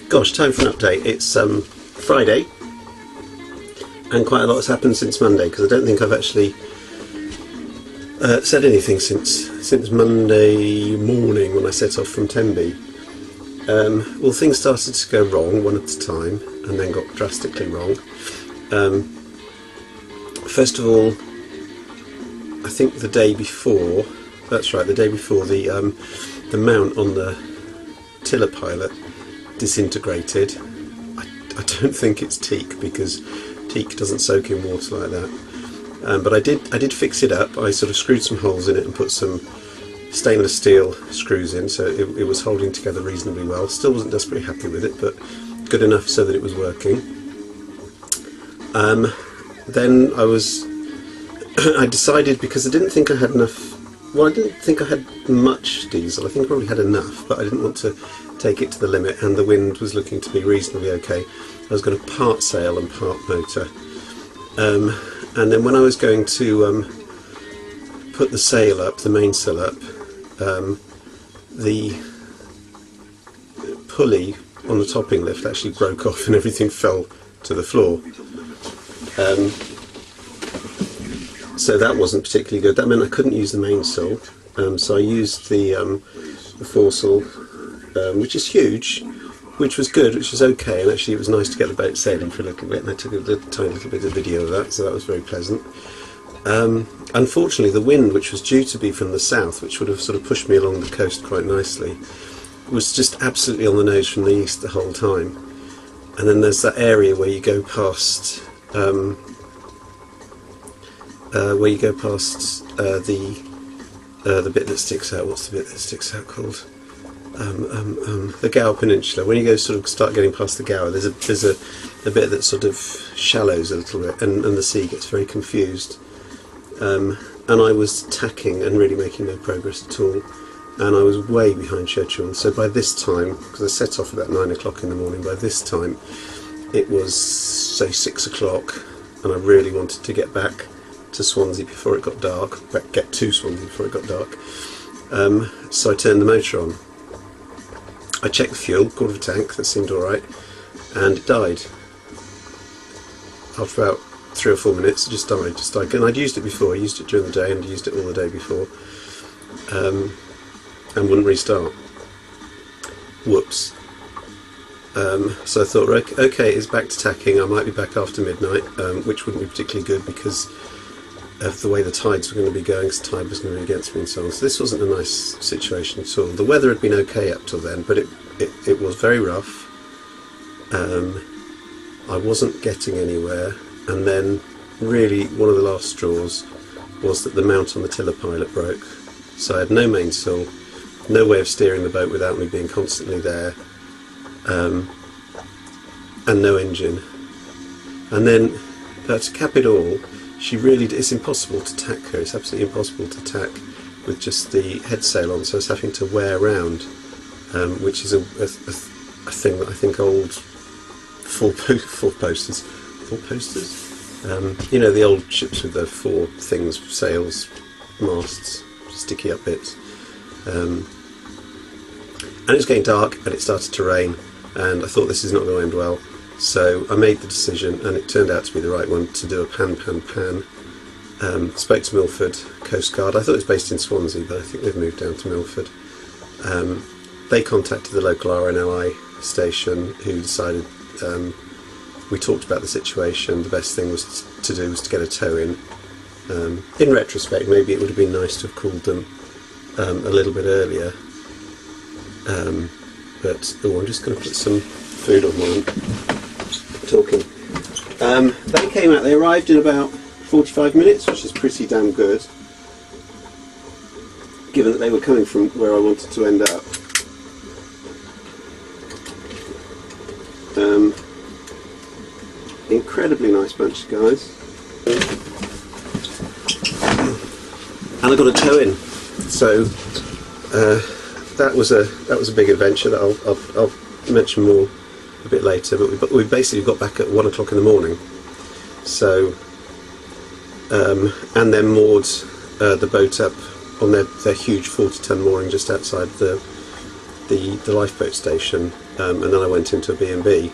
Gosh, time for an update. It's Friday, and quite a lot has happened since Monday, because I don't think I've actually said anything since Monday morning when I set off from Tenby. Well, things started to go wrong one at a time, and then got drastically wrong. First of all, I think the day before, that's right, the day before, the mount on the tiller pilot disintegrated. I don't think it's teak, because teak doesn't soak in water like that. But I did fix it up. I sort of screwed some holes in it and put some stainless steel screws in, so it was holding together reasonably well. Still wasn't desperately happy with it, but good enough so that it was working. Then I decided, because I didn't think I had enough, well, I didn't think I had much diesel. I think I probably had enough, but I didn't want to take it to the limit, and the wind was looking to be reasonably okay. I was going to part sail and part motor. And then when I was going to put the sail up, the mainsail up, the pulley on the topping lift actually broke off and everything fell to the floor. So that wasn't particularly good. That meant I couldn't use the mainsail, so I used the foresail, which is huge, which was good, which was okay, and actually it was nice to get the boat sailing for a little bit, and I took a tiny little bit of video of that, so that was very pleasant. Unfortunately, the wind, which was due to be from the south, which would have sort of pushed me along the coast quite nicely, was just absolutely on the nose from the east the whole time. And then there's that area where you go past the bit that sticks out. What's the bit that sticks out called? The Gower Peninsula. When you go start getting past the Gower, there's a bit that sort of shallows a little bit, and the sea gets very confused. And I was tacking and really making no progress at all, and I was way behind schedule. So by this time, because I set off about 9 o'clock in the morning, by this time it was, say, 6 o'clock, and I really wanted to get back to Swansea before it got dark, get to Swansea before it got dark. So I turned the motor on. I checked the fuel, quarter of a tank, that seemed alright, and it died. After about 3 or 4 minutes, it just died. And I'd used it before. I used it during the day and used it all the day before, and wouldn't restart. Whoops. So I thought, okay, it's back to tacking. I might be back after midnight, which wouldn't be particularly good because of the way the tides were going to be going, because the tide was going to be against me and so on. So this wasn't a nice situation at all. The weather had been okay up till then, but it was very rough. I wasn't getting anywhere, and then really one of the last straws was that the mount on the tiller pilot broke. So I had no mainsail, no way of steering the boat without me being constantly there, and no engine. And then to cap it all, it's impossible to tack her. It's absolutely impossible to tack with just the head sail on, so I was having to wear around, which is a thing that I think old four posters, you know, the old ships with the 4 things, sails, masts, sticky up bits. And it was getting dark and it started to rain, and I thought this is not going to end well. So I made the decision, and it turned out to be the right one, to do a pan. Spoke to Milford Coast Guard. I thought it was based in Swansea, but I think they've moved down to Milford. They contacted the local RNLI station, who decided, we talked about the situation, the best thing to do was to get a tow in. In retrospect, maybe it would have been nice to have called them a little bit earlier. But I'm just going to put some food on while I'm talking. They came out, they arrived in about 45 minutes, which is pretty damn good, given that they were coming from where I wanted to end up. Incredibly nice bunch of guys. And I got a tow in, so that was a big adventure that I'll mention more a bit later. But we basically got back at 1 o'clock in the morning, so and then moored the boat up on their huge 40-ton mooring just outside the the lifeboat station, and then I went into a B&B.